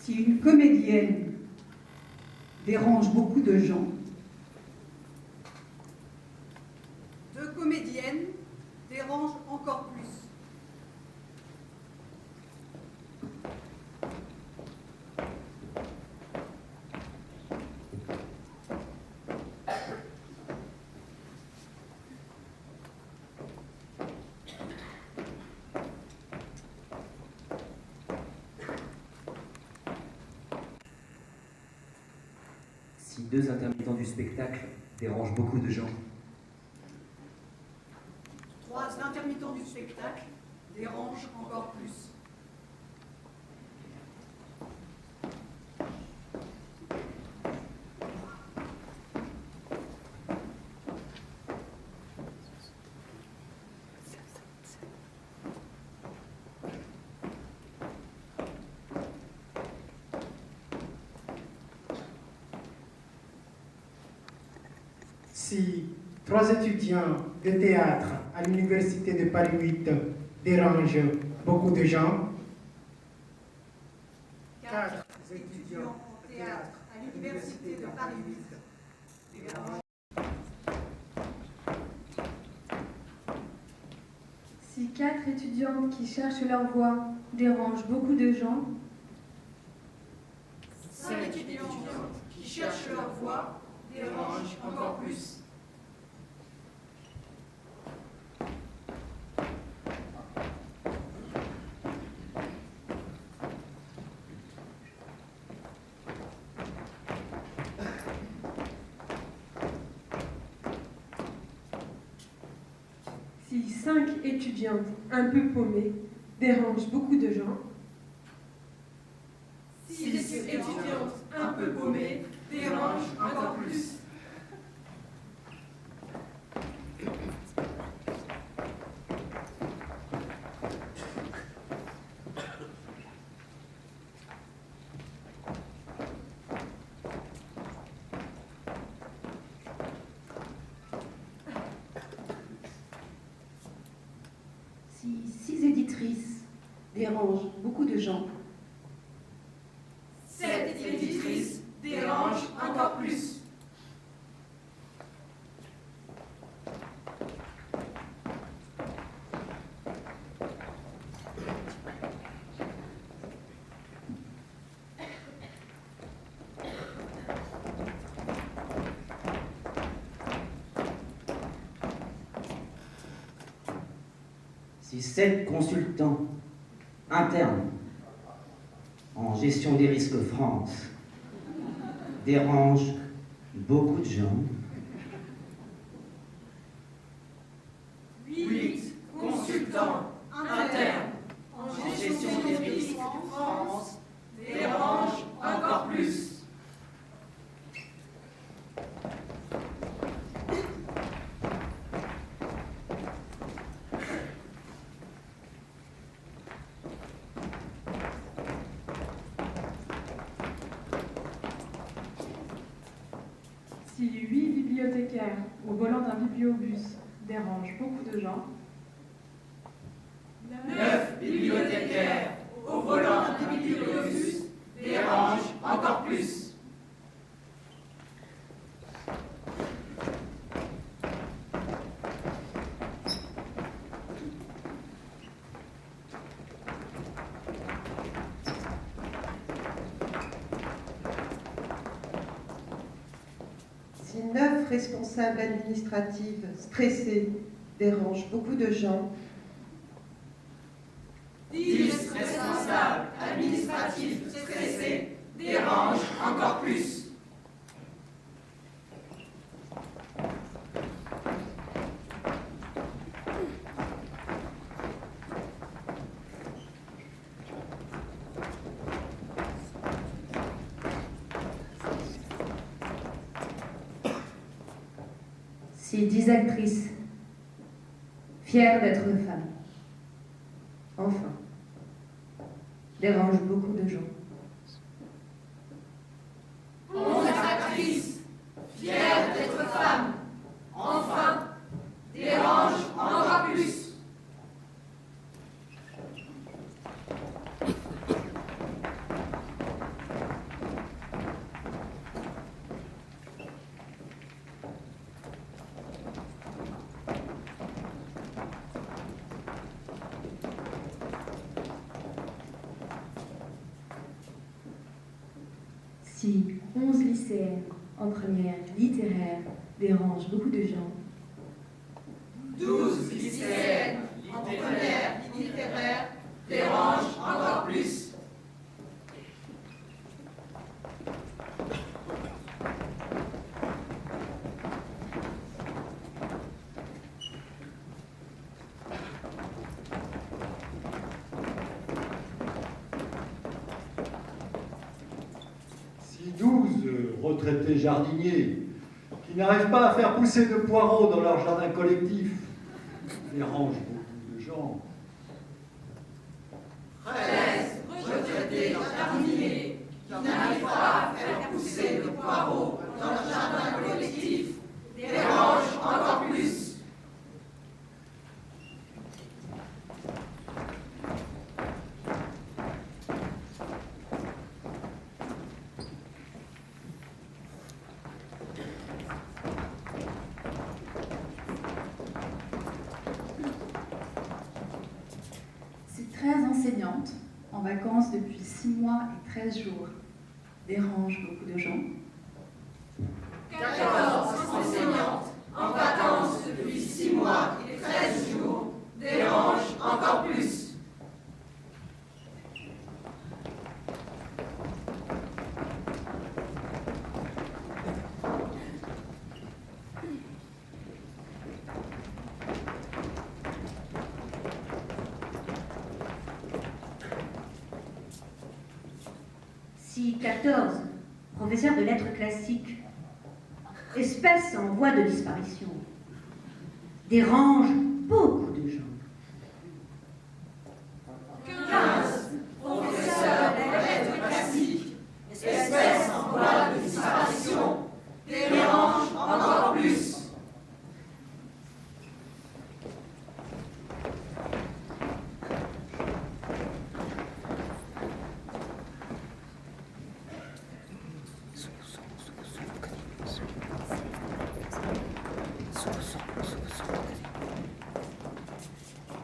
Si une comédienne dérange beaucoup de gens, deux comédiennes dérangent encore plus. Si deux intermittents du spectacle dérangent beaucoup de gens, Trois intermittents du spectacle dérangent encore plus. Si trois étudiants de théâtre à l'université de Paris 8 dérangent beaucoup de gens, Quatre étudiants en théâtre à l'université de Paris 8 dérangent. Si quatre étudiants qui cherchent leur voie dérangent beaucoup de gens, Cinq étudiants qui cherchent leur voie dérangent encore plus. si cinq étudiantes un peu paumées dérangent beaucoup de gens, Six étudiantes un peu paumées dérangent encore plus. si six éditrices dérangent beaucoup de gens, Sept éditrices dérangent encore plus. si 7 consultants internes en gestion des risques France dérangent beaucoup de gens, Huit consultants internes en gestion des risques France dérangent encore plus. si huit bibliothécaires au volant d'un bibliobus dérangent beaucoup de gens, Neuf bibliothécaires au volant d'un bibliobus dérangent encore plus. si 9 responsables administratifs stressés dérangent beaucoup de gens, 10 responsables administratifs stressés dérangent encore plus. Si 10 actrices, fières d'être femmes, enfin, dérangent beaucoup de gens. 11 actrices, fières d'être femmes, enfin, dérangent encore plus. Si 11 lycéennes en première littéraire dérangent beaucoup de gens, 12 lycéennes en première littéraire dérangent encore plus. Si 12 retraités jardiniers qui n'arrivent pas à faire pousser de poireaux dans leur jardin collectif dérangent beaucoup de gens. 13 retraités jardiniers qui n'arrivent pas à faire pousser de poireaux dans le jardin collectif dérangent encore plus. Si 13 enseignantes, en vacances depuis 6 mois et 13 jours, dérangent beaucoup de gens, 14 enseignantes en vacances depuis 6 mois et 13 jours dérangent encore plus. Si 14 professeurs de lettres classiques, espèces en voie de disparition, dérangent beaucoup de gens, 15 professeurs de lettres classiques, espèces en voie de disparition, dérangent encore plus.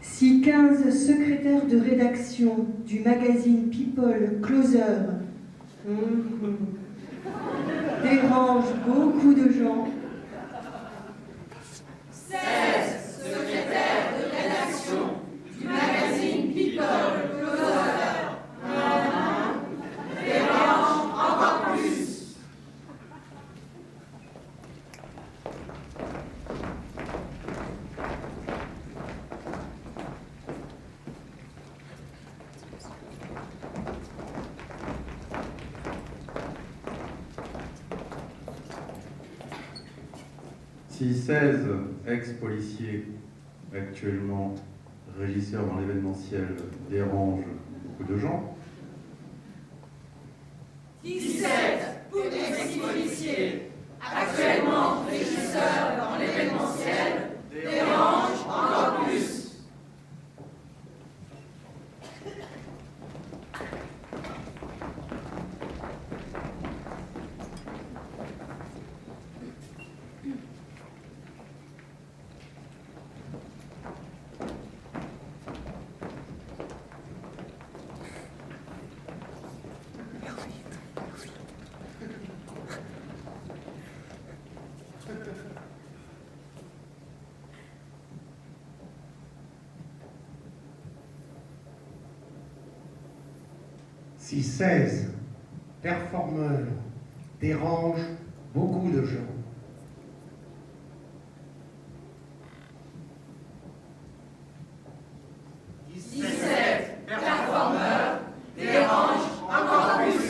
Si 15 secrétaires de rédaction du magazine People Closer dérangent beaucoup de gens, 16 secrétaires de rédaction du magazine People Closer dérangent encore plus. Si 16 ex-policiers, actuellement régisseurs dans l'événementiel, dérangent beaucoup de gens, 17 ex-policiers, actuellement régisseurs dans l'événementiel, dérangent encore plus. Si 16 performeurs dérangent beaucoup de gens, 17 performeurs dérangent encore plus.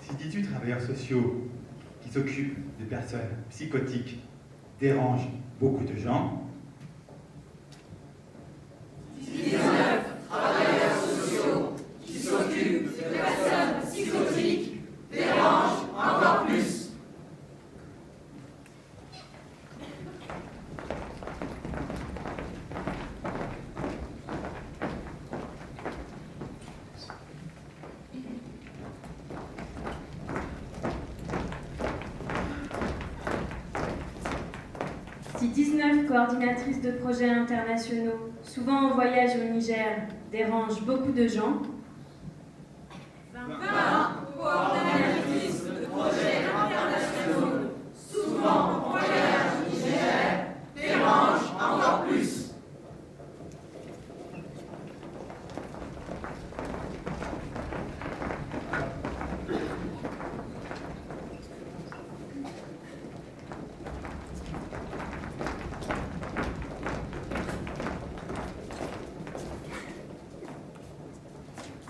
si 18 travailleurs sociaux qui s'occupent des personnes psychotiques dérangent beaucoup de gens, 19 travailleurs sociaux qui s'occupent de personnes psychotiques dérangent encore plus. 19 coordinatrices de projets internationaux, souvent en voyage au Niger, dérangent beaucoup de gens. 20 coordinatrices de projets internationaux, souvent en voyage au Niger, dérangent encore plus.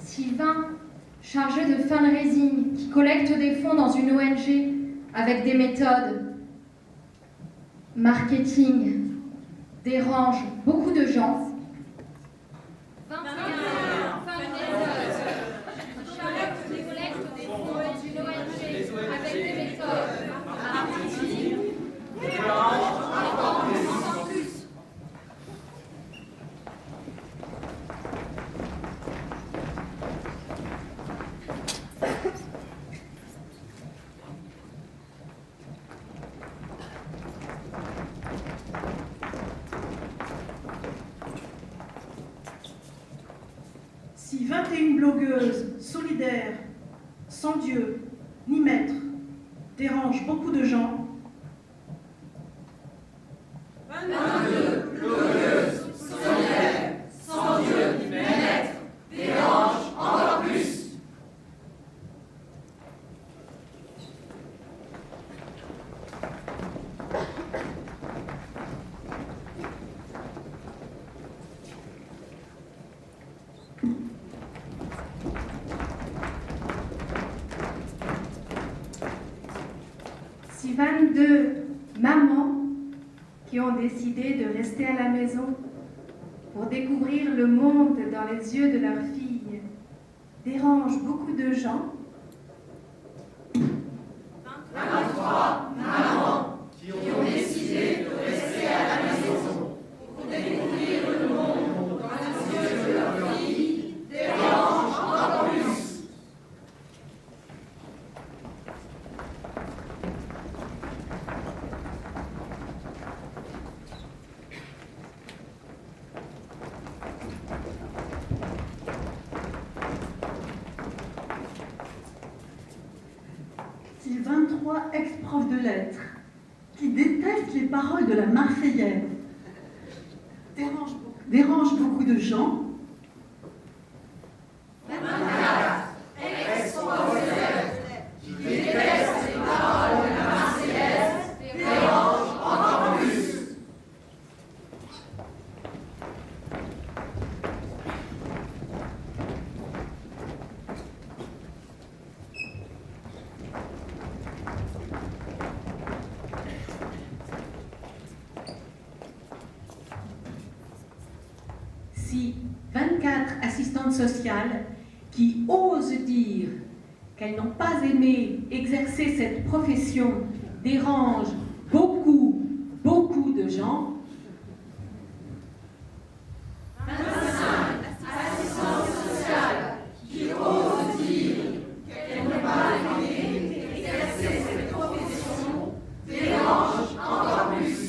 Si 20 chargés de fundraising qui collectent des fonds dans une ONG avec des méthodes marketing dérangent beaucoup de gens, 21 fundraisers qui collectent des fonds dans une ONG avec des méthodes marketing dérangent encore plus. Si 21 blogueuses solidaires, sans Dieu ni maître, dérangent beaucoup de gens, 22 blogueuses solidaires, sans Dieu ni maître, dérangent encore plus. Si 22 mamans qui ont décidé de rester à la maison pour découvrir le monde dans les yeux de leur fille dérangent beaucoup de gens, 23 mamans qui ont décidé de rester à la maison pour découvrir le monde dans les yeux de leur fille dérangent encore plus. Si 23 ex-profs de lettres qui détestent les paroles de la Marseillaise dérangent beaucoup de gens, 24 ex-profs de lettres qui détestent les paroles de la Marseillaise dérangent encore plus. Si 24 assistantes sociales qui osent dire qu'elles n'ont pas aimé exercer cette profession dérangent beaucoup de gens, 25 assistantes sociales qui osent dire qu'elles n'ont pas aimé exercer cette profession dérangent encore plus.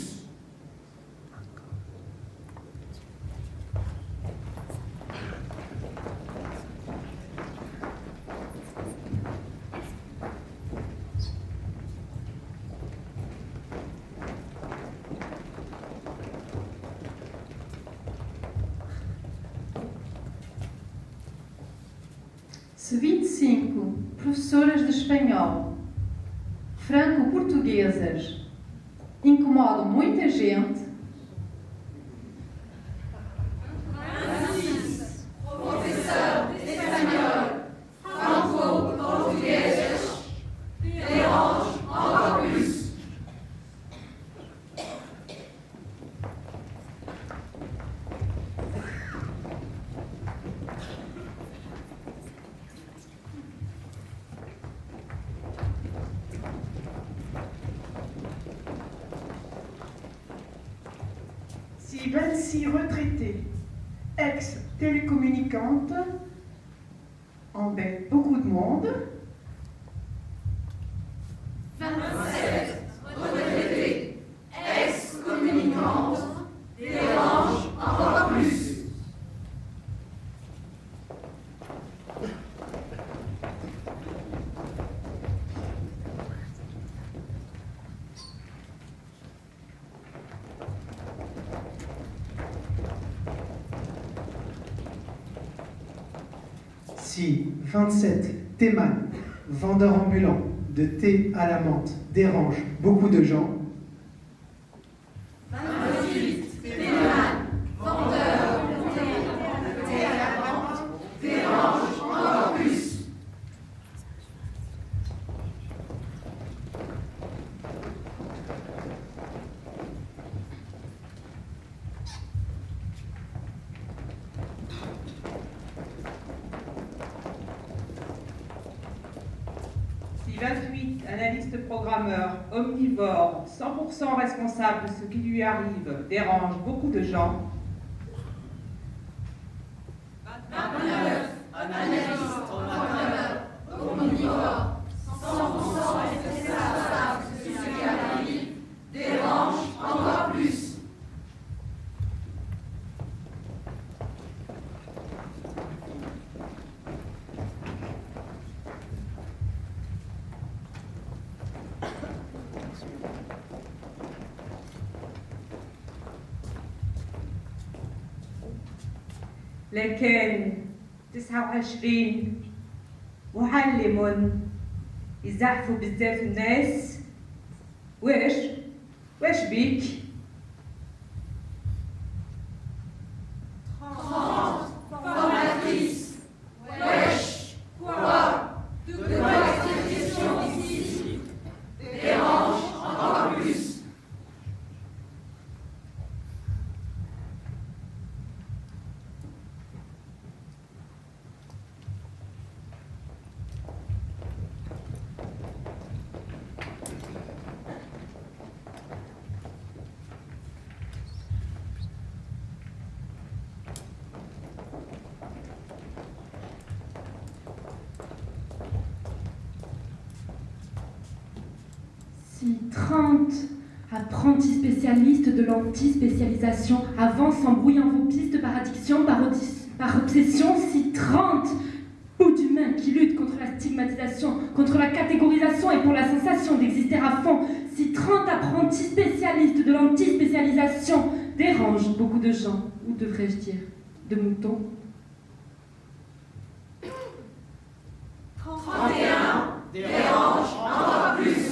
se 25 professoras de espanhol franco-portuguesas incomodam muita gente, 26 professeurs d'espagnol franco-portugaises dérangent encore plus. si 26 retraités, ex-télécommunicantes, embêtent beaucoup de monde, 27 retraités, ex-communicants Si 27 théman, vendeurs ambulants de thé à la menthe, dérangent beaucoup de gens, 28 théman, vendeurs de thé à la menthe, dérangent encore plus. Si 28 analystes programmeurs omnivores, 100% responsables de ce qui lui arrive, dérangent beaucoup de gens, 29 analystes programmeurs omnivores, 100% responsables de ce qui arrive, dérangent encore plus. لكن 29 معلم يزعفوا بزاف الناس. واش بيك؟ 30 formatrices. Wesh, quoi? De quoi est-il question ici? Dérange encore plus. Si 30 apprentis spécialistes de l'anti-spécialisation avancent en brouillant vos pistes par addiction, par obsession, si 30 bouts d'humains qui luttent contre la stigmatisation, contre la catégorisation et pour la sensation d'exister à fond, si 30 apprentis spécialistes de l'anti-spécialisation dérangent beaucoup de gens, ou devrais-je dire, de moutons. 31 dérange encore plus.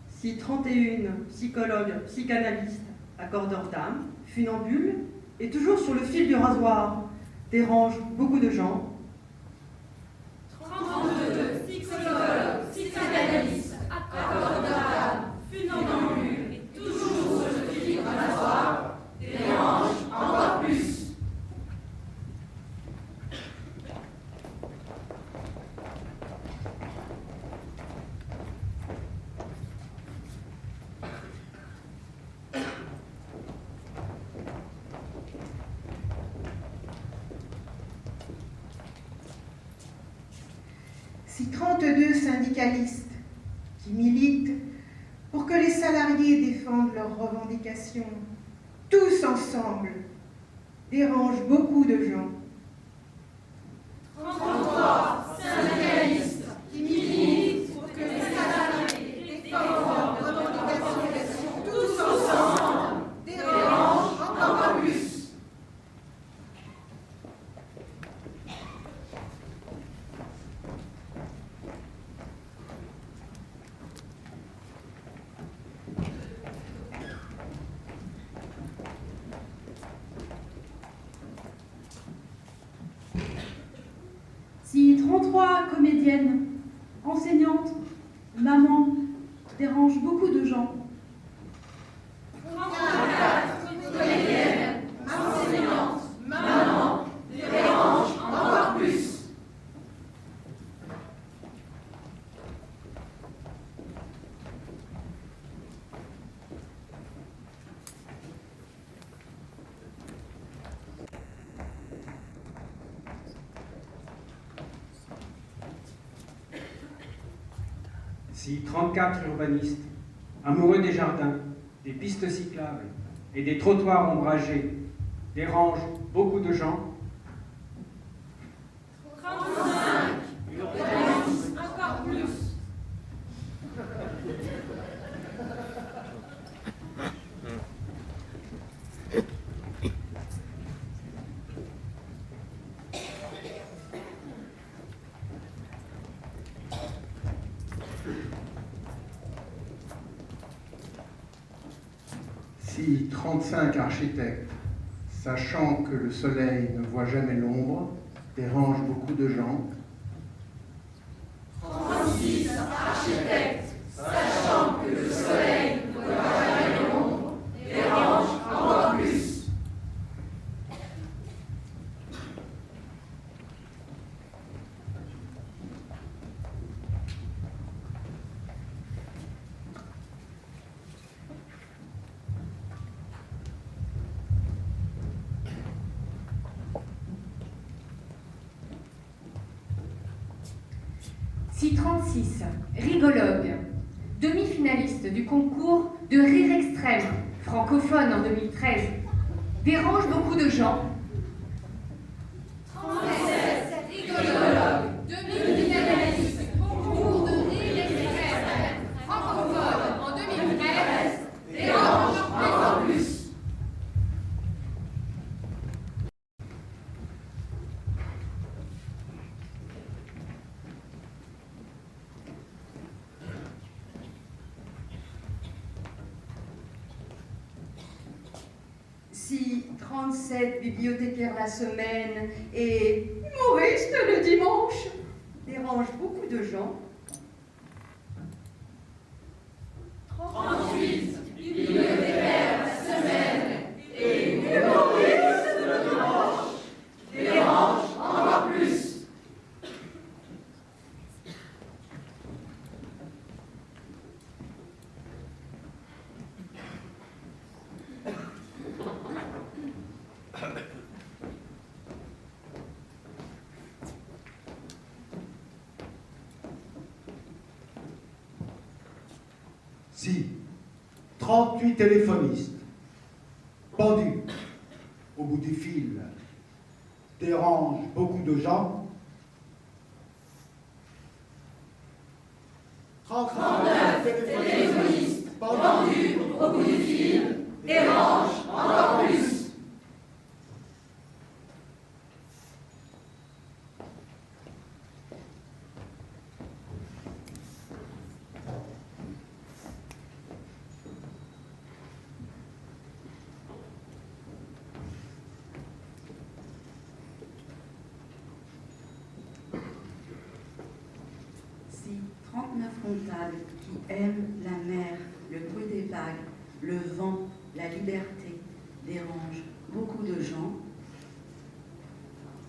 Si 31 psychologues, psychanalystes, accordeurs d'âme, funambules, et toujours sur le fil du rasoir, dérangent beaucoup de gens. 32 psychologues, psychanalystes, accordeurs d'âme, funambules, et toujours sur le fil du rasoir, dérangent encore plus. Si 32 syndicalistes qui militent pour que les salariés défendent leurs revendications, tous ensemble, dérangent beaucoup de gens. 33 syndicalistes qui militent pour que les salariés défendent leurs revendications, tous ensemble, dérangent encore plus. Si 33 comédiennes, enseignantes, mamans dérangent beaucoup de gens. 34 comédiennes, enseignantes, mamans, dérangent encore plus. Si 34 urbanistes, amoureux des jardins, des pistes cyclables et des trottoirs ombragés, dérange beaucoup de gens. 35, urbanisme, encore plus. Si 35 architectes, sachant que le soleil ne voit jamais l'ombre, dérange beaucoup de gens. 36 architectes, sachant que le soleil ne voit jamais l'ombre, dérange encore plus. Si 36, rigologue, demi-finaliste du concours de rire extrême, francophone en 2013, dérange beaucoup de gens. 37, rigologue, demi-finaliste, concours de rire extrême, francophone en 2013, dérange encore plus. Si 37 bibliothécaires la semaine et humoristes le dimanche dérange beaucoup de gens. 38, bibliothécaires la semaine et humoristes le dimanche, dérange encore plus. Si 38 téléphonistes pendus au bout du fil dérangent beaucoup de gens, 39 téléphonistes pendus au bout du fil dérange encore plus. Si 39 comptables qui aiment la mer, le bruit des vagues, le vent, la liberté dérangent beaucoup de gens.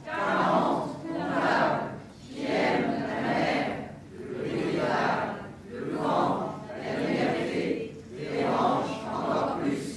40 comptables qui aiment la mer, le bruit des vagues, le vent, la liberté dérange encore plus.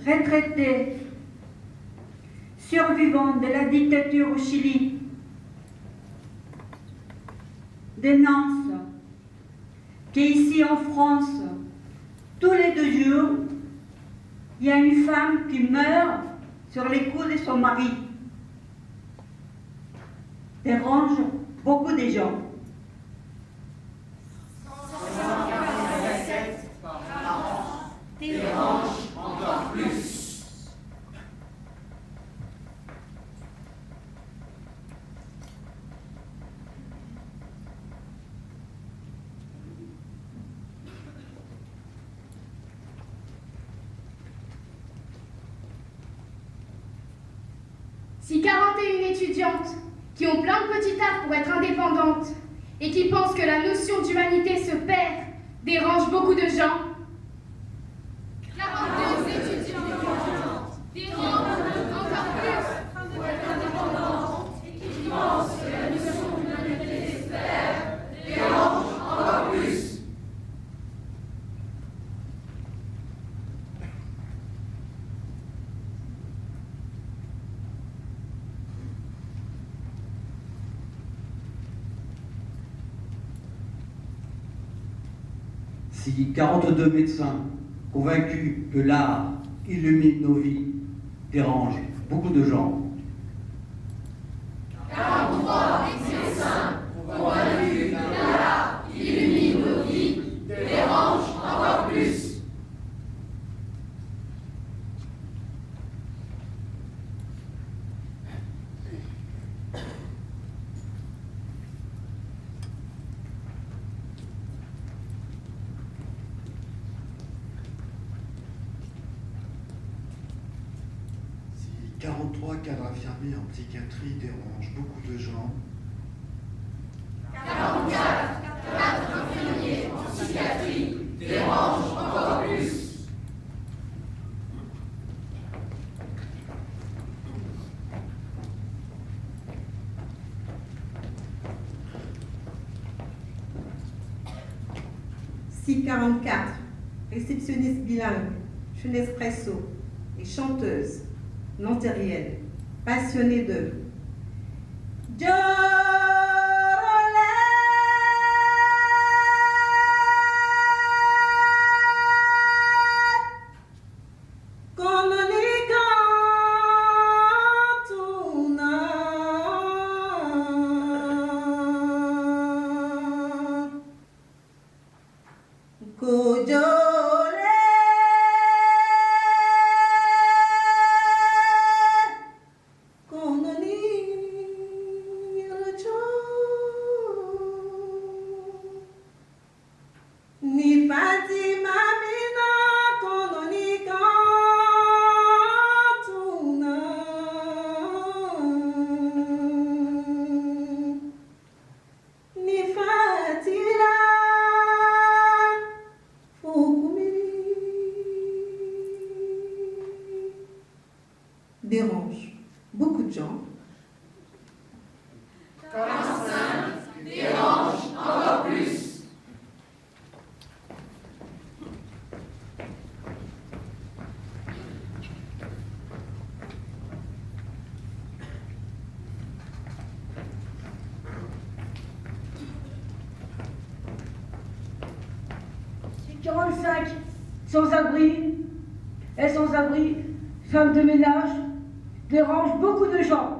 retraité, survivant de la dictature au Chili, dénonce qu'ici en France, tous les 2 jours, il y a une femme qui meurt sur les coups de son mari. Dérange beaucoup de gens. 147 par an, dérange encore plus. Si 41 étudiantes qui ont plein de petits arts pour être indépendantes et qui pensent que la notion d'humanité se perd dérange beaucoup de gens, 42 étudiantes dérangent encore plus pour être indépendantes et qui pensent que la notion d'humanité se perd dérange encore plus. Si 42 médecins convaincus que l'art illumine nos vies dérange beaucoup de gens, 43 médecins convaincus que l'art illumine nos vies dérange encore plus. Si 43 cadres infirmiers en psychiatrie dérangent beaucoup de gens, 44 cadres infirmiers en psychiatrie dérangent encore plus. Si 44 réceptionnistes bilingues, chez Nespresso et chanteuses nantériennes, passionnées de dérange beaucoup de gens. 45 dérange encore plus. Si 45 sans-abri et sans-abri, femmes de ménage, dérange beaucoup de gens.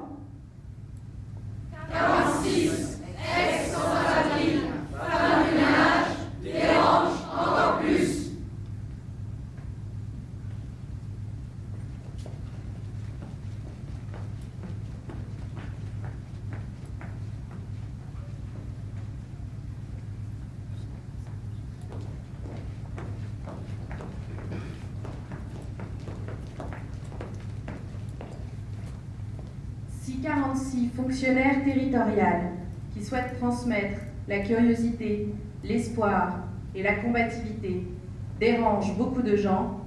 46 ex sans-abri, femmes de ménage, dérange encore plus. Si 46 fonctionnaires territoriales qui souhaitent transmettre la curiosité, l'espoir et la combativité dérangent beaucoup de gens,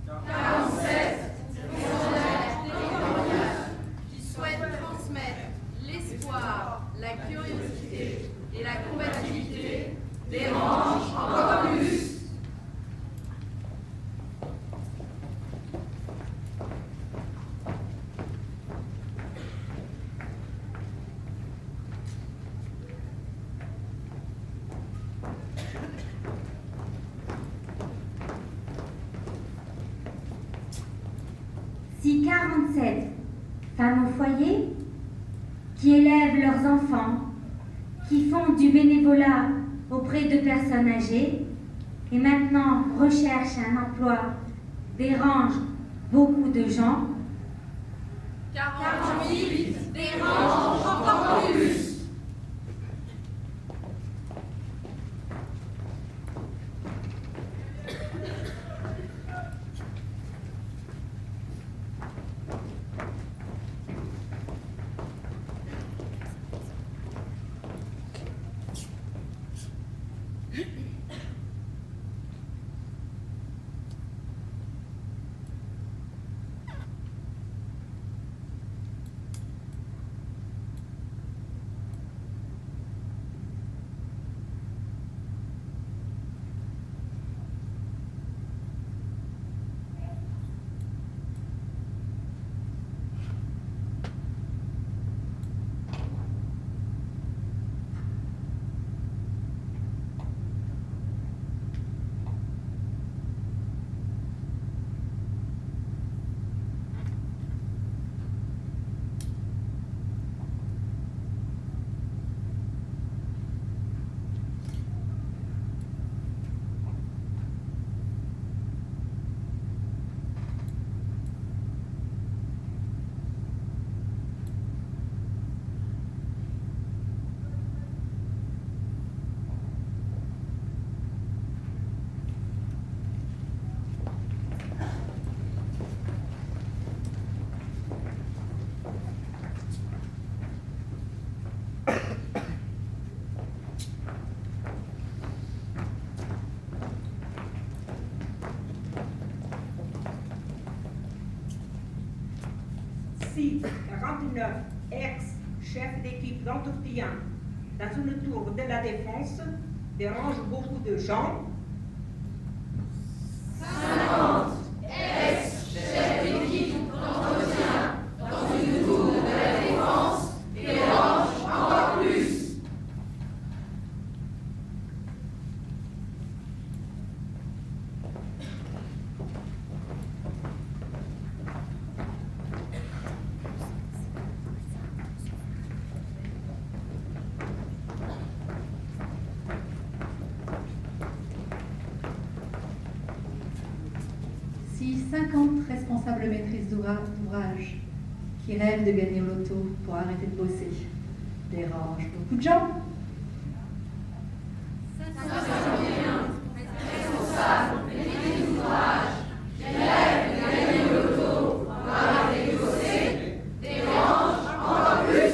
47 fonctionnaires territoriales qui souhaitent transmettre l'espoir, la curiosité et la combativité dérangent encore plus. Si 47 femmes au foyer qui élèvent leurs enfants, qui font du bénévolat auprès de personnes âgées et maintenant recherchent un emploi, dérangent beaucoup de gens. 48 dérangent encore plus. Si 49 ex-chefs d'équipe d'entretien dans une tour de la défense dérangent beaucoup de gens. 50 ex-chefs d'équipe d'entretien dans une tour de la défense dérangent encore plus. Si 50 responsables maîtrises d'ouvrage qui rêvent de gagner au loto pour arrêter de bosser dérangent beaucoup de gens. 51 responsables maîtrises d'ouvrage qui rêvent de gagner au loto pour arrêter de bosser dérangent encore plus.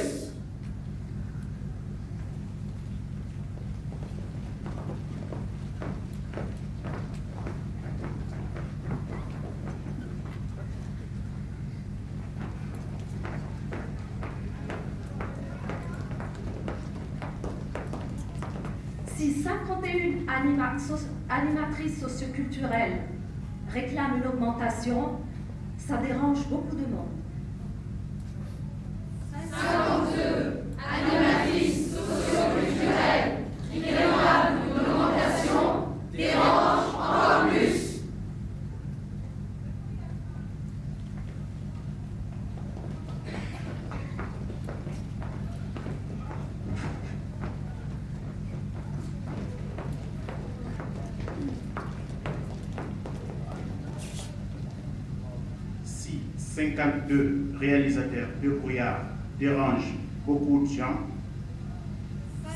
Si 51 animatrices socioculturelles réclament une augmentation, ça dérange beaucoup de monde. 52 animatrices socioculturelles qui réclament une augmentation dérangent encore plus. Si 52 réalisateurs de brouillard dérangent beaucoup de gens,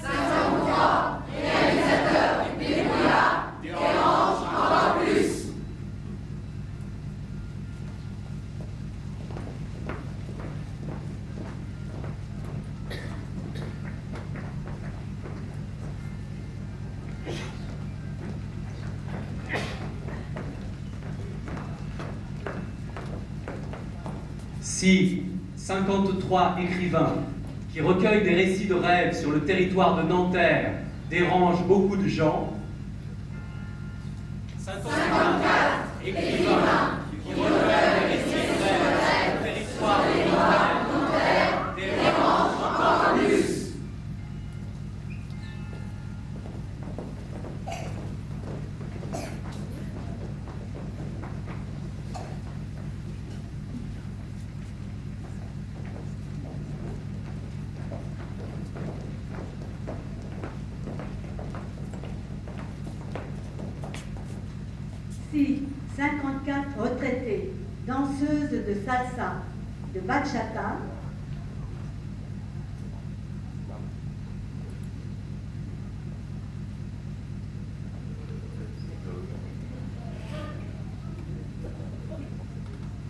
53 réalisateurs de brouillard dérangent encore plus. Si 53 écrivains qui recueillent des récits de rêves sur le territoire de Nanterre dérangent beaucoup de gens, 54 écrivains qui recueillent des récits de rêves sur le territoire de Nanterre dérangent encore plus. danseuses de salsa, de bachata,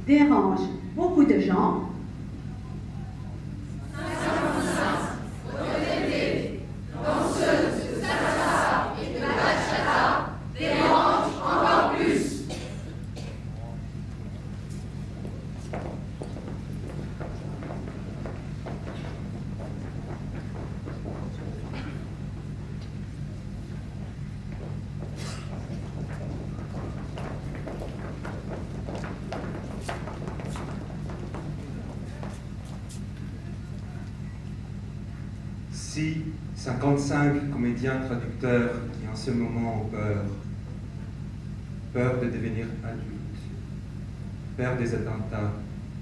dérange beaucoup de gens. Danseuse de salsa et de bachata dérange encore plus. Si 55 comédiens traducteurs qui en ce moment ont peur de devenir adultes, peur des attentats,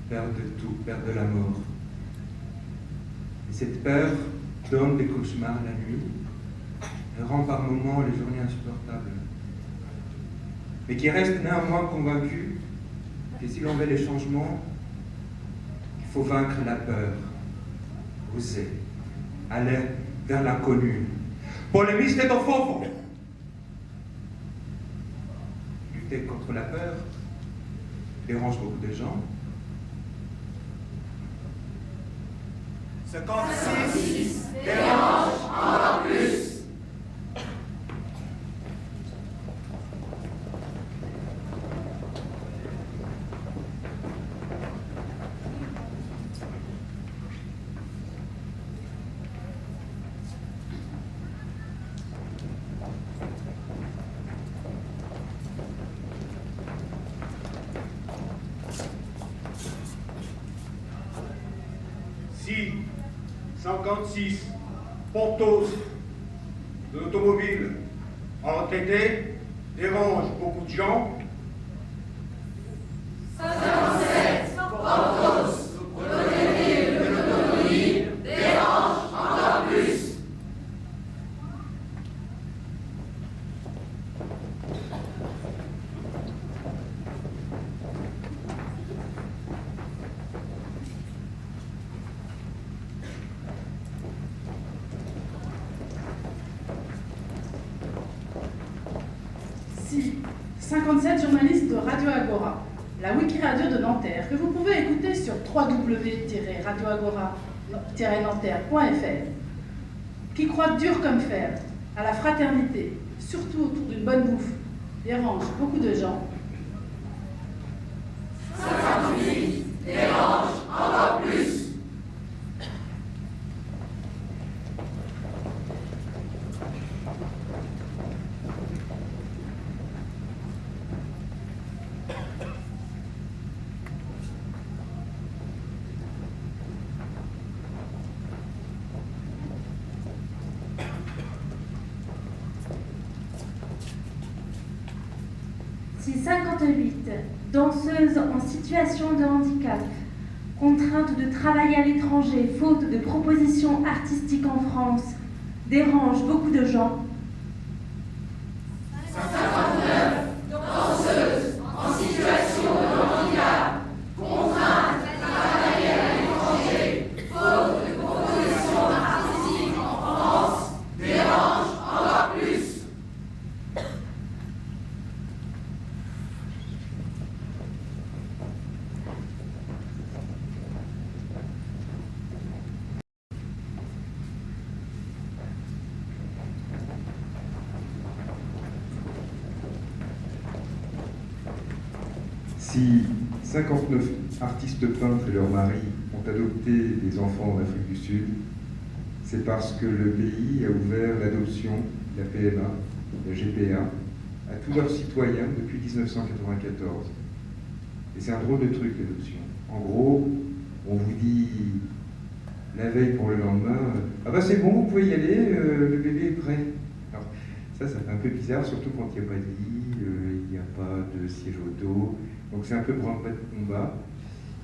peur de tout, peur de la mort. Et cette peur donne des cauchemars la nuit, elle rend par moments les journées insupportables, mais qui restent néanmoins convaincus que si l'on veut les changements, il faut vaincre la peur, oser, aller vers l'inconnu. Polémiste au faux. Lutter contre la peur dérange beaucoup de gens. 56 dérange encore plus. Si 56 portos de l'automobile en retraité dérangent beaucoup de gens. 57 portos de l'automobile dérange encore plus. Si 57 journalistes de Radio Agora, la Wikiradio de Nanterre, que vous pouvez écouter sur www.radioagora-nanterre.fr, qui croient dur comme fer à la fraternité, surtout autour d'une bonne bouffe, dérange beaucoup de gens. 58 dérange encore plus. Si 58 danseuses en situation de handicap, contraintes de travailler à l'étranger, faute de propositions artistiques en France, dérangent beaucoup de gens. 59 danseuses en situation de handicap, contraintes de travailler à l'étranger, faute de propositions artistiques en France, dérangent encore plus. Si 59 artistes peintres et leurs maris ont adopté des enfants en Afrique du Sud, c'est parce que le pays a ouvert l'adoption, la PMA, la GPA, à tous leurs citoyens depuis 1994. Et c'est un drôle de truc, l'adoption. En gros, on vous dit la veille pour le lendemain, ah bah c'est bon, vous pouvez y aller, le bébé est prêt. Alors, ça fait un peu bizarre, surtout quand il n'y a pas de lit, il n'y a pas de siège auto. Donc c'est un peu branle-bas de combat.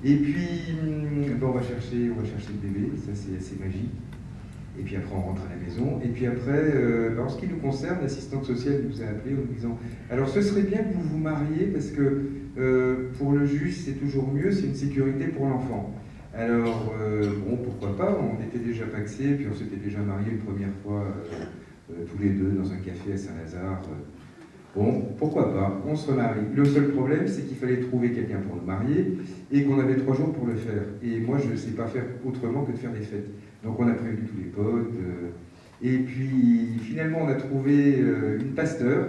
Et puis, on va chercher le bébé, ça c'est assez magique. Et puis après, on rentre à la maison. Et puis après, en ce qui nous concerne, l'assistante sociale nous a appelé en nous disant « Alors ce serait bien que vous vous mariez parce que pour le juge, c'est toujours mieux, c'est une sécurité pour l'enfant. Alors, bon, pourquoi pas, on était déjà paxés, puis on s'était déjà mariés une première fois, tous les deux, dans un café à Saint-Lazare. Bon, pourquoi pas, on se remarie. Le seul problème, c'est qu'il fallait trouver quelqu'un pour le marier, et qu'on avait 3 jours pour le faire. Et moi, je ne sais pas faire autrement que de faire des fêtes. Donc on a prévu tous les potes, et puis finalement on a trouvé une pasteur,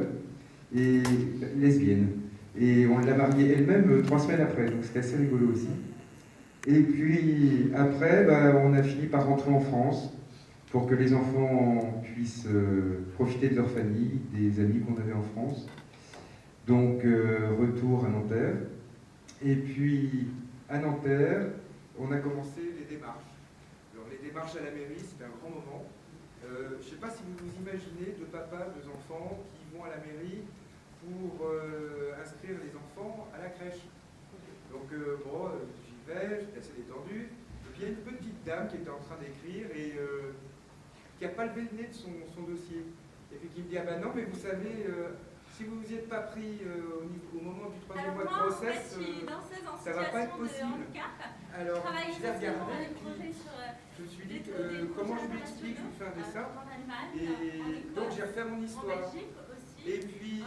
et lesbienne. Et on l'a mariée elle-même 3 semaines après, donc c'était assez rigolo aussi. Et puis après, on a fini par rentrer en France pour que les enfants puissent profiter de leur famille, des amis qu'on avait en France. Donc retour à Nanterre. Et puis à Nanterre, on a commencé les démarches. Alors les démarches à la mairie, c'était un grand moment. Je ne sais pas si vous vous imaginez 2 papas, 2 enfants qui vont à la mairie pour inscrire les enfants à la crèche. Donc bon, j'y vais, j'étais assez détendu. Et puis il y a une petite dame qui était en train d'écrire et qui n'a pas levé le nez de son dossier. Et puis qui me dit, ah ben non, mais vous savez, si vous vous y êtes pas pris au moment du 3e mois de grossesse, ça va pas être possible. Alors, je l'ai regardé, et puis je me suis dit, comment je lui explique, je lui fais un dessin. Et donc j'ai refait mon histoire. Et puis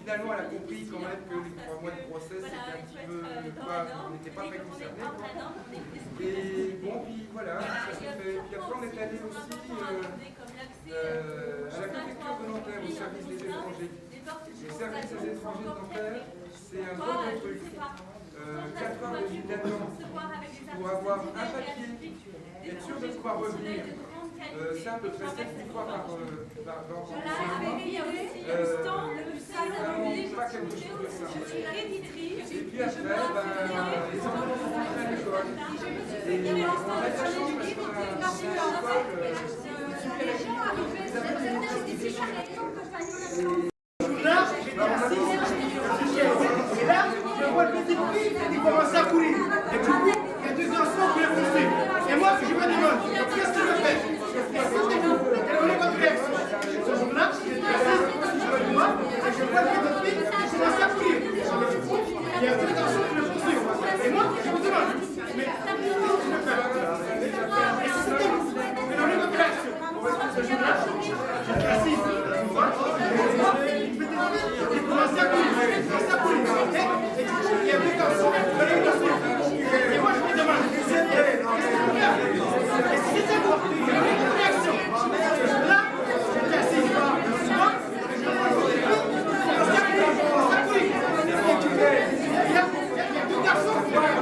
finalement, elle a compris quand même que les 3 mois de grossesse, c'était un petit peu, on n'était pas très concernés. Et bon, puis voilà, ça s'est fait. Puis après, on est allé aussi à la préfecture de Nanterre, au service des étrangers. Le service des étrangers de Nanterre, c'est un gros truc. 4 heures de file d'attente pour avoir un papier, être sûr de pouvoir revenir. C'est à peu près 7 fois par an. Pas quelque chose de ça. Et puis après, les enfants sont rentrés à l'école. Et on a de la chance parce qu'on a une et là, je vois une petite fille qui commence à courir. Et du coup, il y a 2 enfants qui l'ont poussé. Et moi, je me demande, qu'est-ce que je fais? Quelle est votre réaction? Ce jour-là, j'étais assis sur le doigt et je vois une petite fille qui commence à courir. Il y a 2 garçons qui l'ont poussé. Et moi, je me demande, mais qu'est-ce que je fais? Et si c'était vous? Quelle est votre réaction? Ce jour-là, j'étais assis sur le doigt et je vois une petite fille qui commence à courir. Et du coup, il y a 2 garçons qui l'ont poussé. Et moi, je me demande, qu'est-ce que je fais? Et si c'était vous? Quelle est votre réaction? Ce jour-là, j'étais assis sur le doigt et je vois une petite fille qui commence à courir. Et du coup, il y a 2 garçons qui l'ont poussé.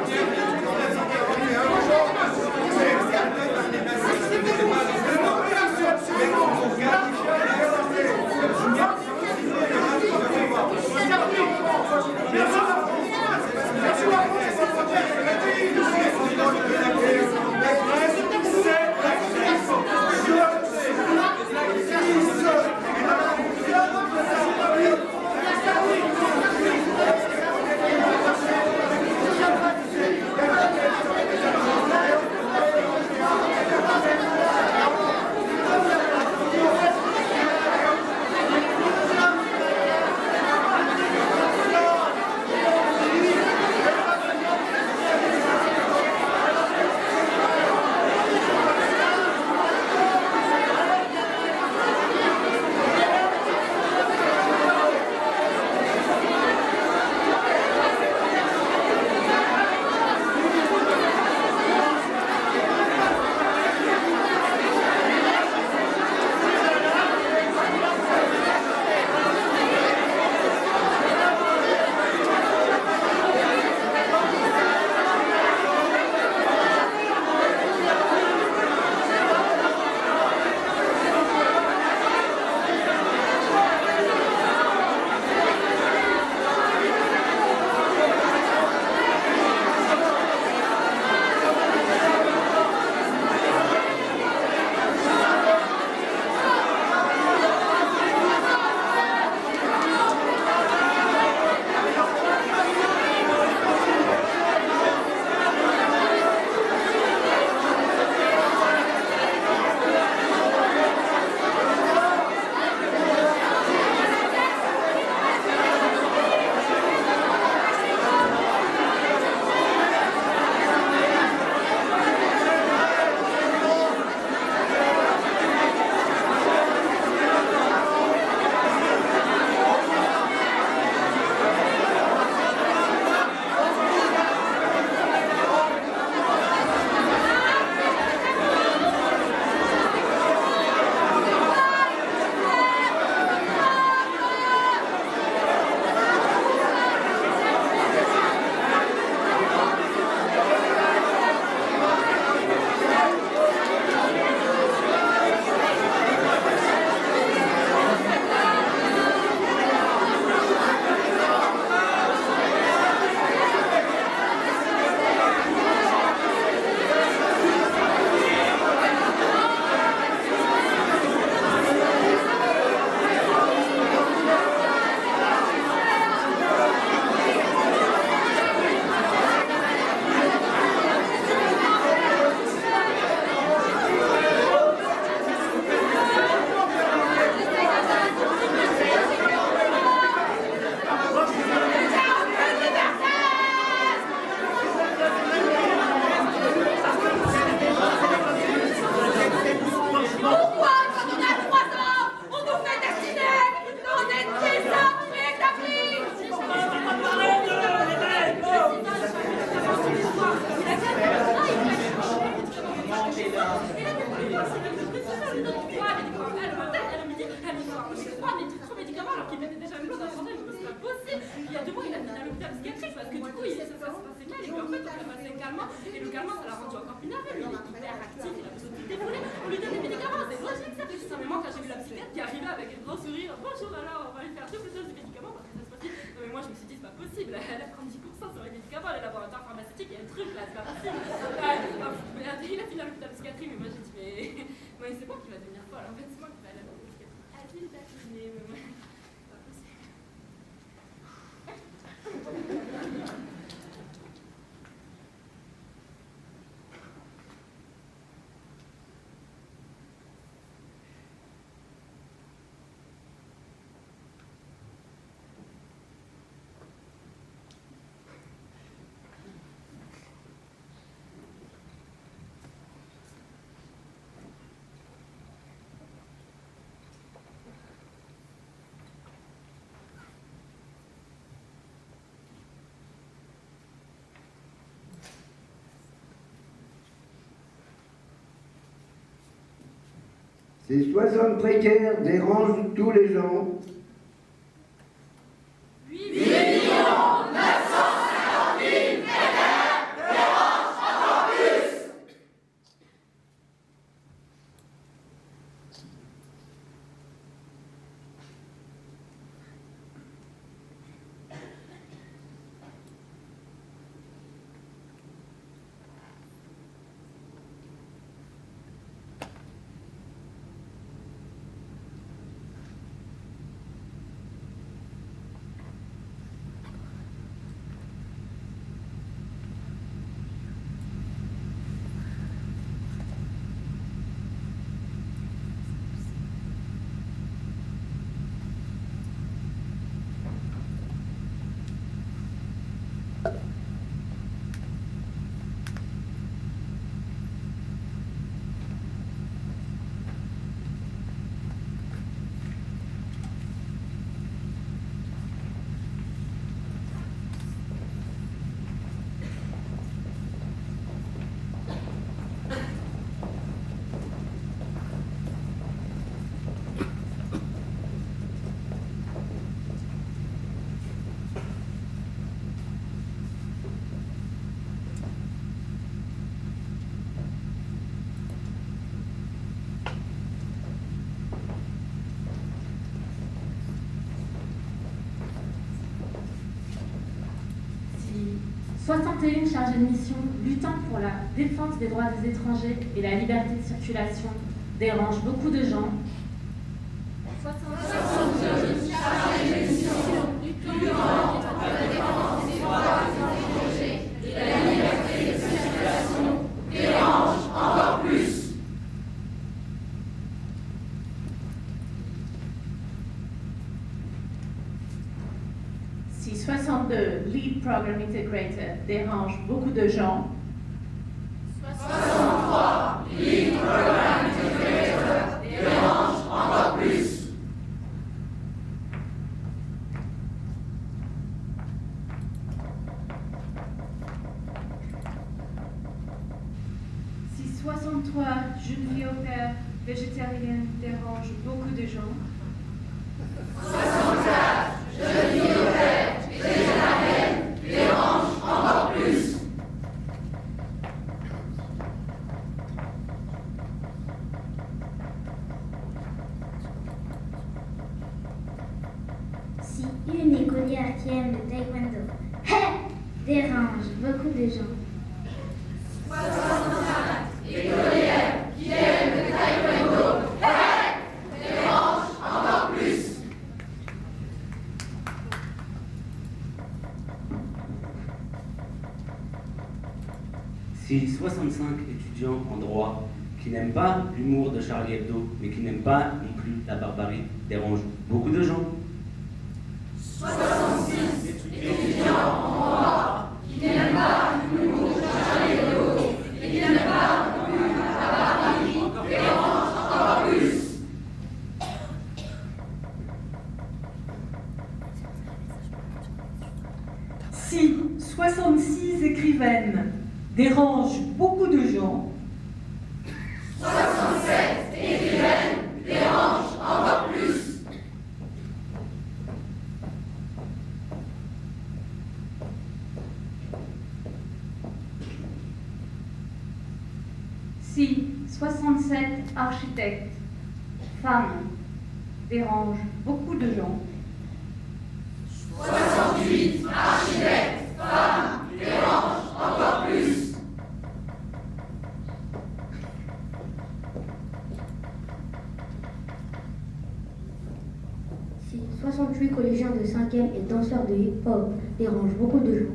psychiatrie parce que du coup, ça se passait mal et puis en fait, on l'a passé calmement et le calmant, ça l'a rendu encore plus nerveux. Il est hyper actif, il a besoin de tout défouler. On lui donne des médicaments, c'est logique ça. Tout simplement, quand j'ai vu la psychiatre qui arrivait avec un gros sourire, bonjour alors, on va lui faire tout plus de médicaments parce que ça se passe. Non, mais moi, je me suis dit, c'est pas possible. Elle prend 10% sur les médicaments, les laboratoires pharmaceutiques, il y a un truc là, c'est pas possible. Il a fini à l'hôpital de psychiatrie, mais moi j'ai dit, mais c'est moi qui va devenir folle. En fait, c'est moi qui va aller à l'hôpital de psychiatrie. Ah, j'ai mais moi. Ces 60 précaires dérangent tous les gens. 8 950 000 précaires dérangent encore plus. Si 61 chargés de mission luttant pour la défense des droits des étrangers et la liberté de circulation dérangent beaucoup de gens, 62 chargés de mission luttant pour la défense des droits des étrangers et la liberté de circulation dérangent encore plus. Si 62 Lead Program Integrator dérange beaucoup de gens, 63 Lead Program Integrator dérangent encore plus. Si 63 jeunes filles au père végétariennes dérangent beaucoup de gens, 64 jeunes filles au père végétariennes dérangent encore plus. Si une écolière qui aime le taekwondo dérange beaucoup de gens. 65 écolières qui aiment le taekwondo dérangent encore plus. Si 65 étudiants en droit qui n'aiment pas l'humour de Charlie Hebdo, mais qui n'aiment pas non plus la barbarie, dérangent beaucoup de gens. 66 étudiants en droit qui n'aiment pas l'humour de Charlie Hebdo et qui n'aiment pas non plus la barbarie dérangent encore plus. Si 66 écrivaines dérangent beaucoup de gens, 67 écrivaines dérangent encore plus. Si 67 architectes, femmes, dérangent beaucoup de gens. 68 architectes, femmes, dérangent encore plus. Si 68 collégiens de 5e et danseurs de hip-hop dérangent beaucoup de gens.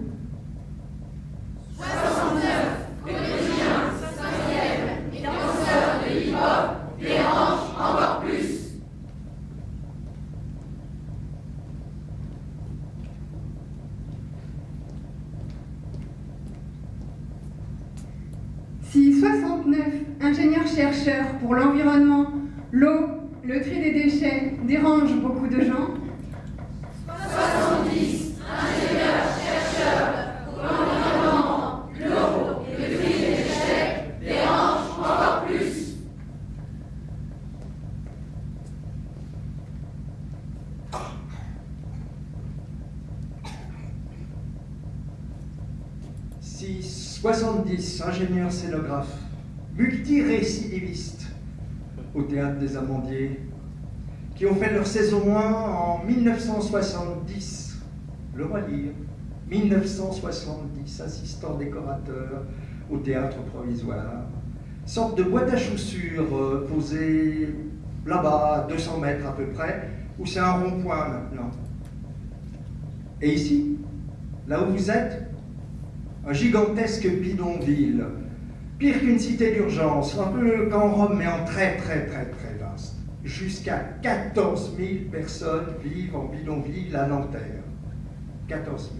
69 collégiens, 5e et danseurs de hip-hop dérangent encore plus. Si 69 ingénieurs-chercheurs pour l'environnement, l'eau, le tri des déchets dérangent beaucoup de gens. 70 ingénieurs-chercheurs pour l'environnement, l'eau et le tri des déchets dérangent encore plus. Si 70 ingénieurs scénographes, multirécidivistes au Théâtre des Amandiers, qui ont fait leur saison 1 en 1970, le relire, 1970, assistant décorateur au Théâtre Provisoire, sorte de boîte à chaussures posée là-bas, à 200 mètres à peu près, où c'est un rond-point maintenant. Et ici, là où vous êtes, un gigantesque bidonville, pire qu'une cité d'urgence, un peu qu'en Rome, mais en très vaste. Jusqu'à 14 000 personnes vivent en bidonville à Nanterre. 14 000.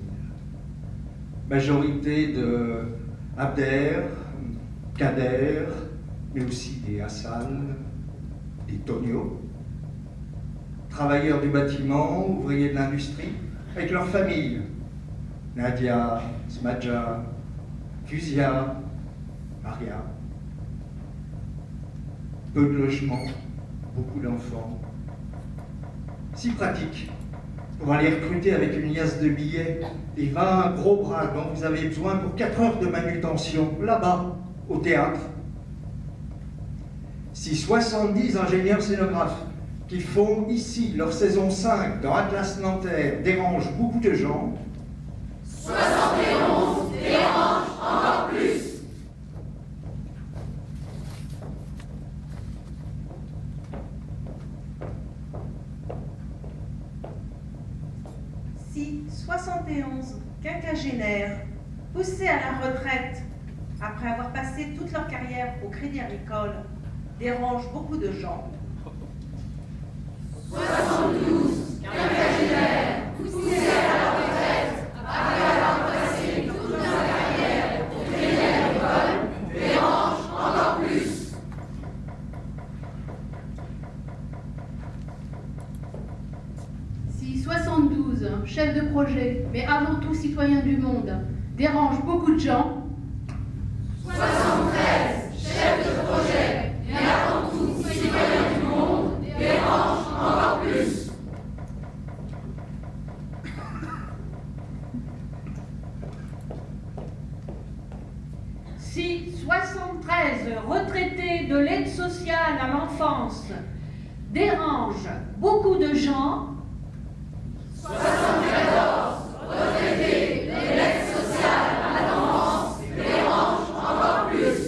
Majorité de Abder, Kader, mais aussi des Hassan, des Tonio, travailleurs du bâtiment, ouvriers de l'industrie, avec leurs familles. Nadia, Smadja, Fuzia, Maria. Peu de logements, beaucoup d'enfants. Si pratique pour aller recruter avec une liasse de billets et 20 gros bras dont vous avez besoin pour 4 heures de manutention, là-bas, au théâtre. Si 70 ingénieurs scénographes qui font ici leur saison 5 dans Atlas Nanterre dérangent beaucoup de gens, 71 dérangent encore plus. Si 71 quinquagénaires, poussés à la retraite après avoir passé toute leur carrière au Crédit Agricole, dérangent beaucoup de gens. 72 quinquagénaires, poussés à la retraite après avoir passé toute leur carrière au Crédit Agricole, dérangent encore plus. Si 72 chefs de projet, mais avant tout citoyens du monde, dérangent beaucoup de gens. 73 chefs de projet, mais avant tout citoyens du monde, dérangent encore plus. Si 73 retraités de l'aide sociale à l'enfance dérangent beaucoup de gens, 74 retraités de l'aide sociale à l'enfance dérangent encore plus.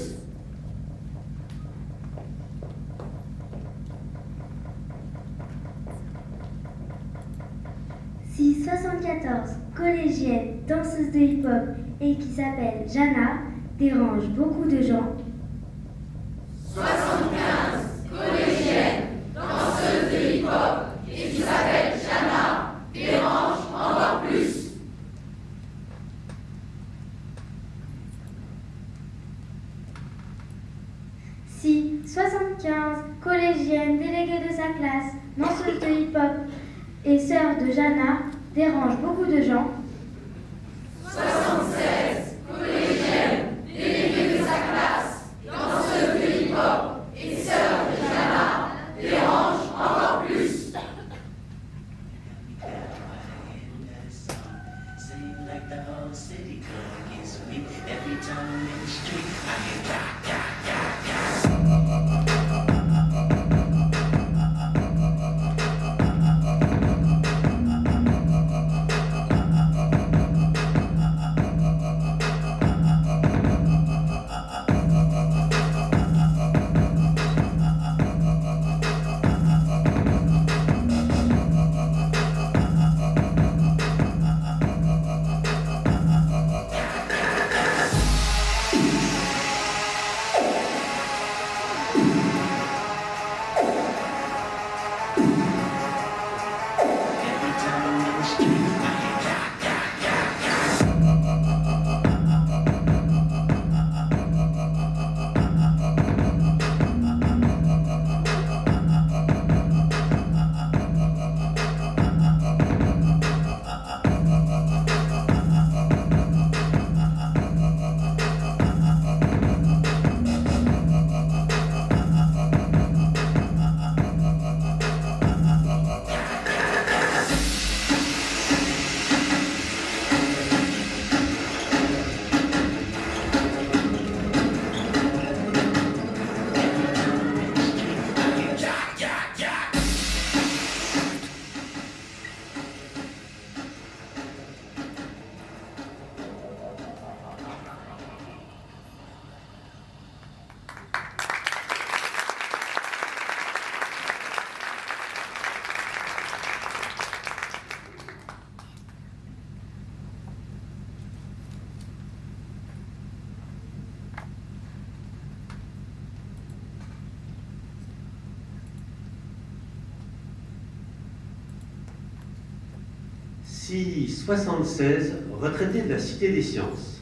Si 74 collégiennes danseuses de hip-hop et qui s'appellent Jana dérangent beaucoup de gens. 75 collégiennes danseuses de hip-hop et qui s'appellent Jana dérangent encore plus. Si 75 collégiennes déléguées de sa classe, danseuses de hip-hop et sœurs de Jana dérangent beaucoup de gens. 76 collégiennes déléguées de sa classe, danseuses de hip-hop et sœurs de Jana dérangent encore plus. The whole city gets me every time in the street. I hear ya, ya, ya, ya. Si 76, retraité de la Cité des Sciences,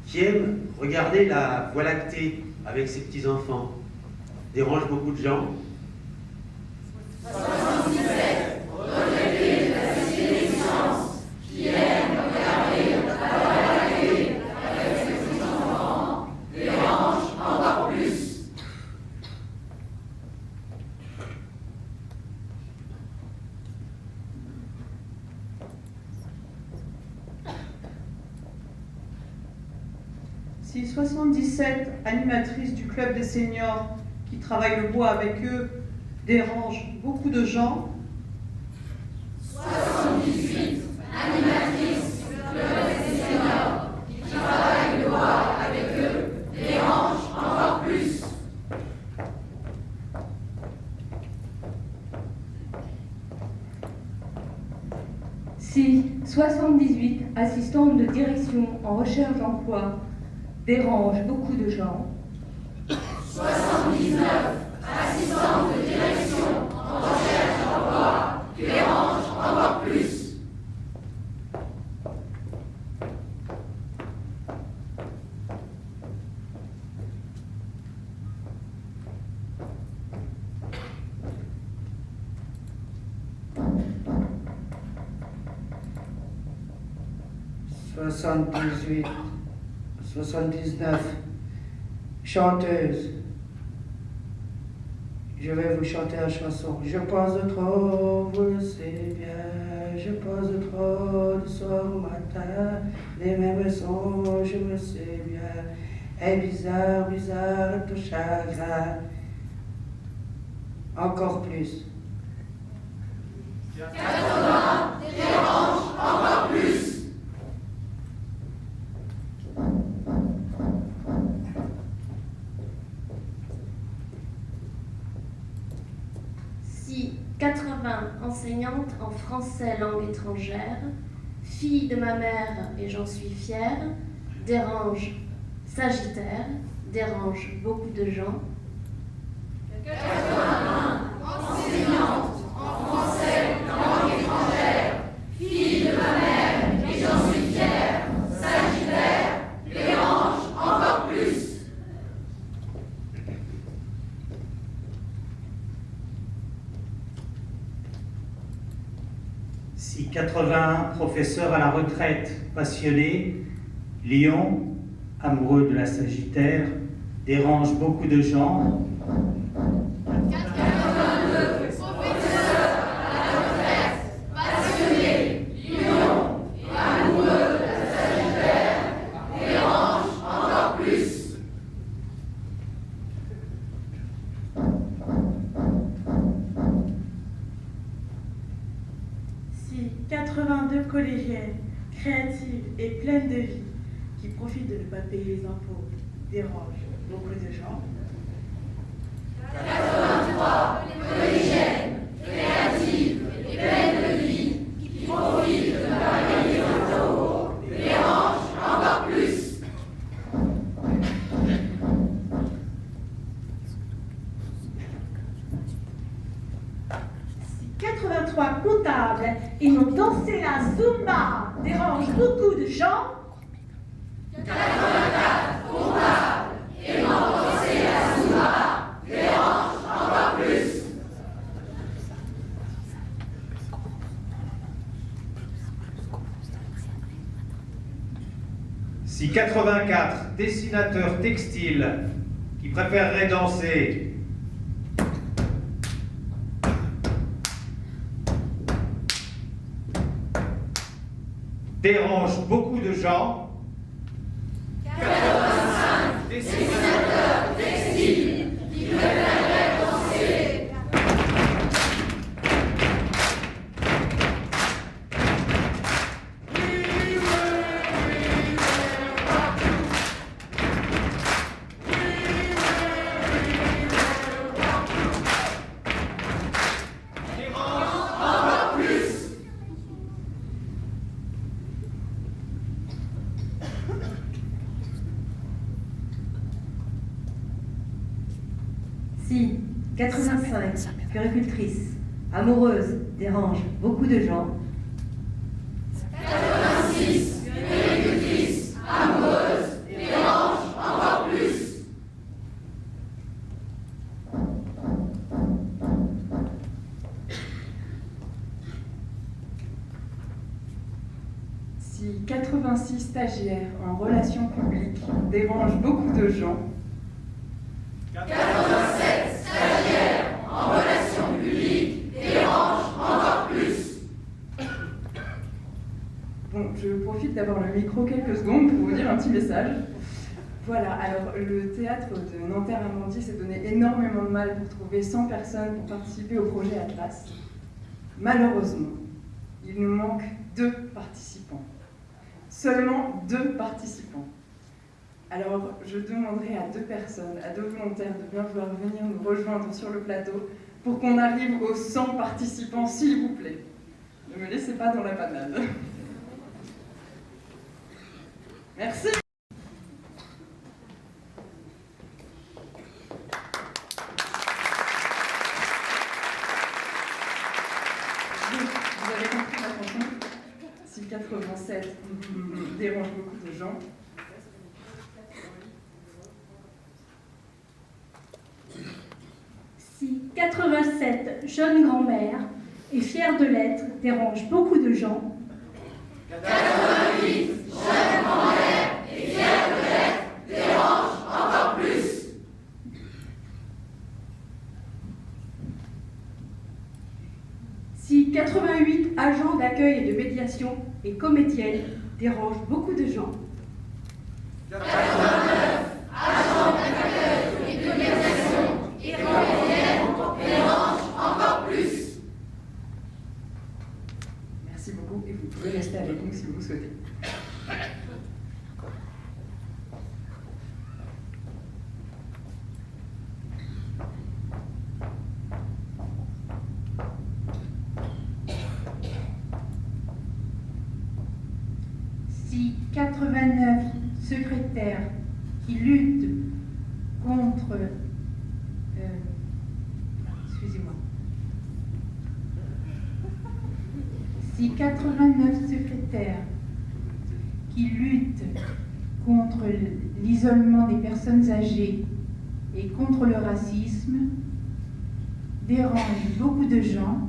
qui aime regarder la Voie lactée avec ses petits-enfants, dérange beaucoup de gens. 77, retraité de la Cité des Sciences, qui aime regarder la Voie lactée avec ses petits-enfants, dérange encore plus. Si 77, animatrice du club des seniors qui travaille le bois avec eux, dérange beaucoup de gens. 78, animatrice du club des seniors qui travaille le bois avec eux, dérange encore plus. Si 78, assistante de direction en recherche d'emploi, dérange beaucoup de gens. 79, assistante de direction en recherche d'emploi, dérange encore plus. « 78, 79, chanteuse. Je vais vous chanter la chanson. Je pense trop, vous le savez bien. Je pense trop du soir au matin. Les mêmes sons, je me sais bien. Et bizarre, bizarre, tout chagrin. Encore plus. 80, dérange encore plus. Si 80, enseignante en français langue étrangère, fille de ma mère et j'en suis fière, dérange Sagittaire, dérange beaucoup de gens. 81, enseignante en français langue étrangère, fille de ma mère et j'en suis fière, Sagittaire, dérange encore plus. Si 81, professeur à la retraite, passionné, Lion, amoureux de la Sagittaire, dérange beaucoup de gens. 82, professeur à la retraite, passionné, Lion et amoureux de la Sagittaire, dérange encore plus. Si 82 collégiennes, créatives et pleines de vie, qui profitent de ne pas payer les impôts, dérange beaucoup de gens. 83, collégiennes, créatives et pleines de vie, qui profitent de ne pas payer les impôts, dérange encore plus. Si 83 comptables et ont dansé la Zumba, dérange beaucoup de gens. 84, comptables et ont dansé la Zumba, dérange encore plus. Si 84, dessinateurs textiles qui préféreraient danser, dérange beaucoup de gens. 85, dessinateurs textiles qui préfèrent danser. Encore plus. Si 85, puricultrice, amoureuse, dérange beaucoup de gens. 86 stagiaires en relations publiques dérange beaucoup de gens. 87 stagiaires en relations publiques dérange encore plus. Bon, je profite d'avoir le micro quelques secondes pour vous dire un petit message. Voilà, alors le théâtre de Nanterre-Amandier s'est donné énormément de mal pour trouver 100 personnes pour participer au projet Atlas. Malheureusement, il nous manque 2 participants. Seulement 2 participants. Alors, je demanderai à 2 personnes, à 2 volontaires de bien vouloir venir nous rejoindre sur le plateau pour qu'on arrive aux 100 participants, s'il vous plaît. Ne me laissez pas dans la panade. Merci. Vous avez compris la chanson? Si 87 dérange beaucoup de gens. Si 87 jeunes grand-mères et fières de l'être dérange beaucoup de gens. 88 jeunes grand-mères et fières de l'être dérange encore plus. Si 88 agents d'accueil et de médiation et comédiennes dérangent beaucoup de gens. 89 agents d'accueil et de médiation et comédiennes dérange encore plus. Merci beaucoup et vous pouvez rester avec nous si vous souhaitez. Si 89 secrétaires qui luttent contre... excusez-moi. Si 89 secrétaires qui luttent contre l'isolement des personnes âgées et contre le racisme dérangent beaucoup de gens.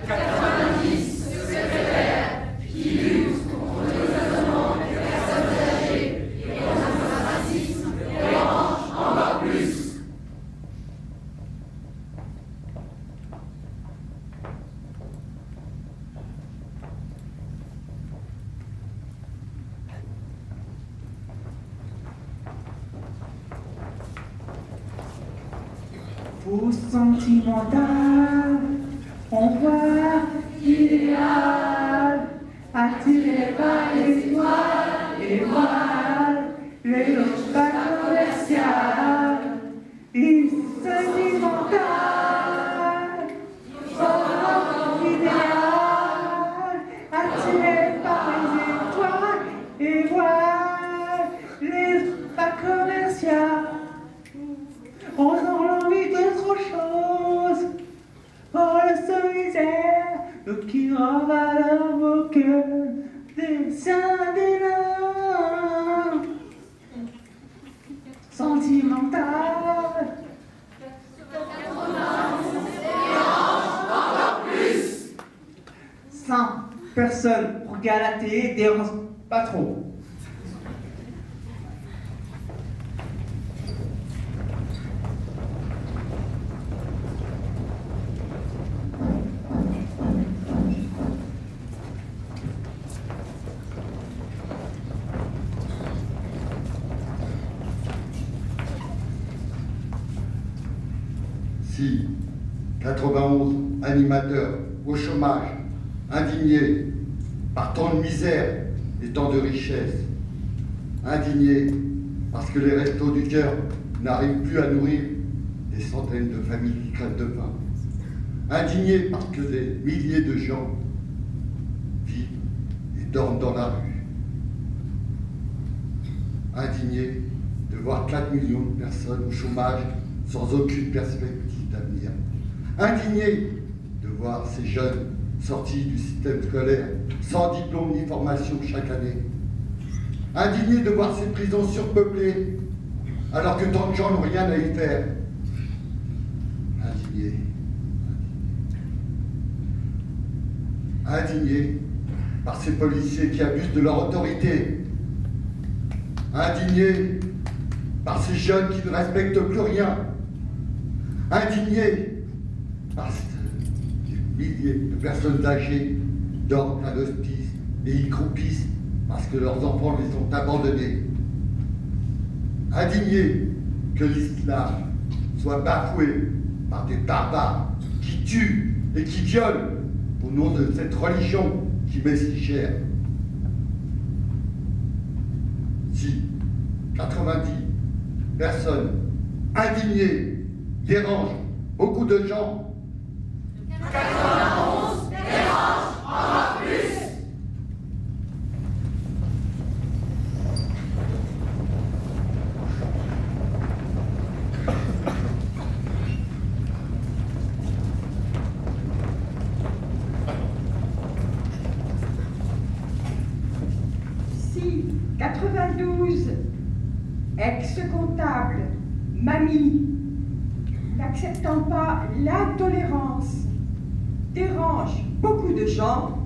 90 secrétaires qui luttent contre l'isolement des personnes âgées et contre le racisme dérangent encore plus. Pour sentimental, on voit idéal, attiré par l'espoir et voile, le pas commercial, il sentimental, on idéal, attiré par les étoiles et voile, les pas commercial. On a envie d'autre chose, pour le solitaire, qui rend valeur au cœur des saints des nains. Sentimental. Encore plus. 100 personnes pour Galatée dérange pas trop. Si 91 animateurs au chômage, indignés par tant de misère et tant de richesse, indignés parce que les restos du cœur n'arrivent plus à nourrir des centaines de familles qui crèvent de faim, indignés parce que des milliers de gens vivent et dorment dans la rue, indignés de voir 4 millions de personnes au chômage sans aucune perspective d'avenir, indignés de voir ces jeunes sortis du système scolaire sans diplôme ni formation chaque année, indignés de voir ces prisons surpeuplées alors que tant de gens n'ont rien à y faire, indignés par ces policiers qui abusent de leur autorité. Indigné par ces jeunes qui ne respectent plus rien. Indigné parce que des milliers de personnes âgées dorment à l'hospice et y croupissent parce que leurs enfants les ont abandonnés. Indigné que l'islam soit bafoué par des barbares qui tuent et qui violent au nom de cette religion qui m'est si chère. Si 90 personnes indignées dérangent beaucoup de gens, 91 dérange encore plus. Si 92 ex-comptable, mamie, n'acceptant pas l'intolérance, dérange beaucoup de gens.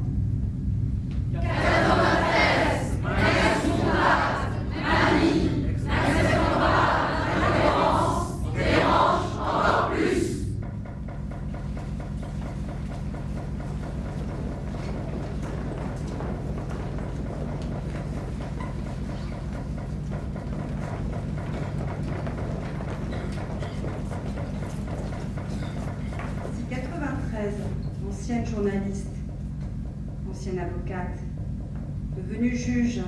93 ex-comptable, mamie, n'acceptant pas l'intolérance, dérange encore plus. Si 93, ancienne journaliste, ancienne avocate, devenue juge,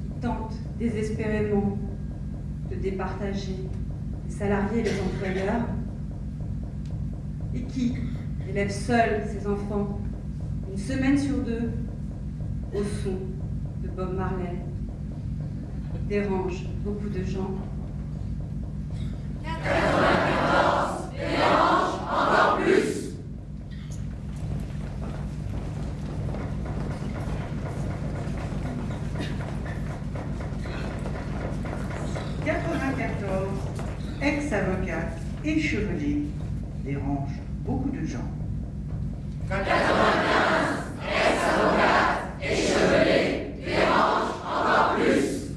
qui tente désespérément de départager les salariés et les employeurs, et qui élève seule ses enfants une semaine sur deux au son de Bob Marley, dérange beaucoup de gens. 94 dérange encore plus. Ex-avocate échevelée dérange beaucoup de gens. 95 ex-avocate échevelée dérange encore plus.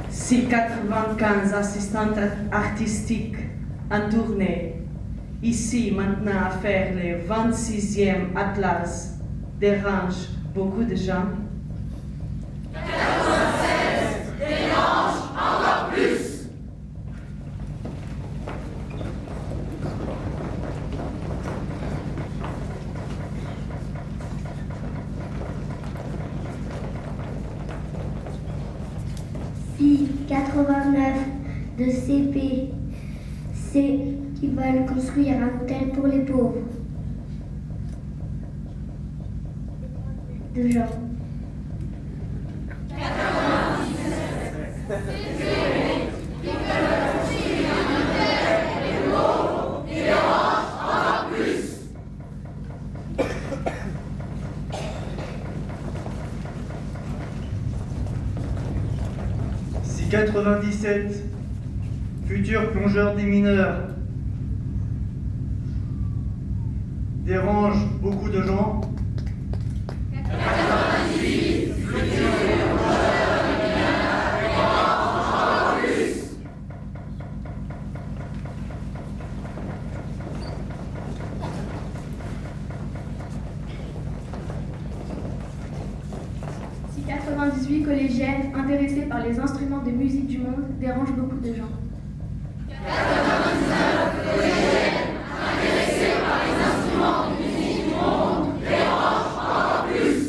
Si 95 assistantes artistiques en tournée, ici maintenant à faire le 26e Atlas, dérange beaucoup de gens. 96 dérange encore plus. Si 89 de CP, c'est qui veulent construire un hôtel pour les pauvres. De gens. 97, futur plongeur des mineurs, dérange beaucoup de gens. 98, futur plongeur des mineurs, dérange encore plus. Si 98 collégiennes intéressées par les instruments de musique du monde dérangent beaucoup de gens. 99 collégiennes intéressées par les instruments de musique du monde dérangent encore plus.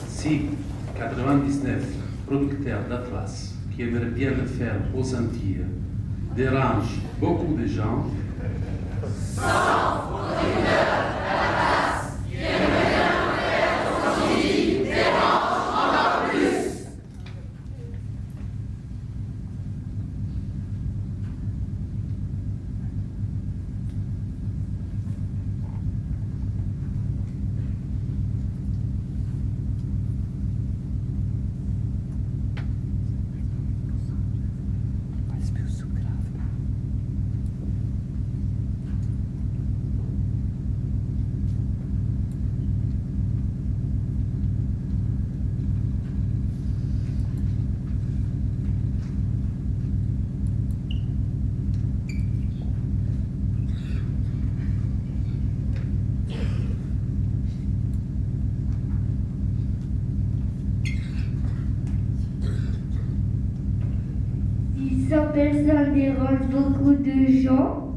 Si 99 producteurs d'Atlas qui aimeraient bien le faire aux Antilles dérangent beaucoup de gens, 100 producteurs d'Atlas qui aimeraient bien le faire aux Antilles dérangent encore plus. personne dérange beaucoup de gens.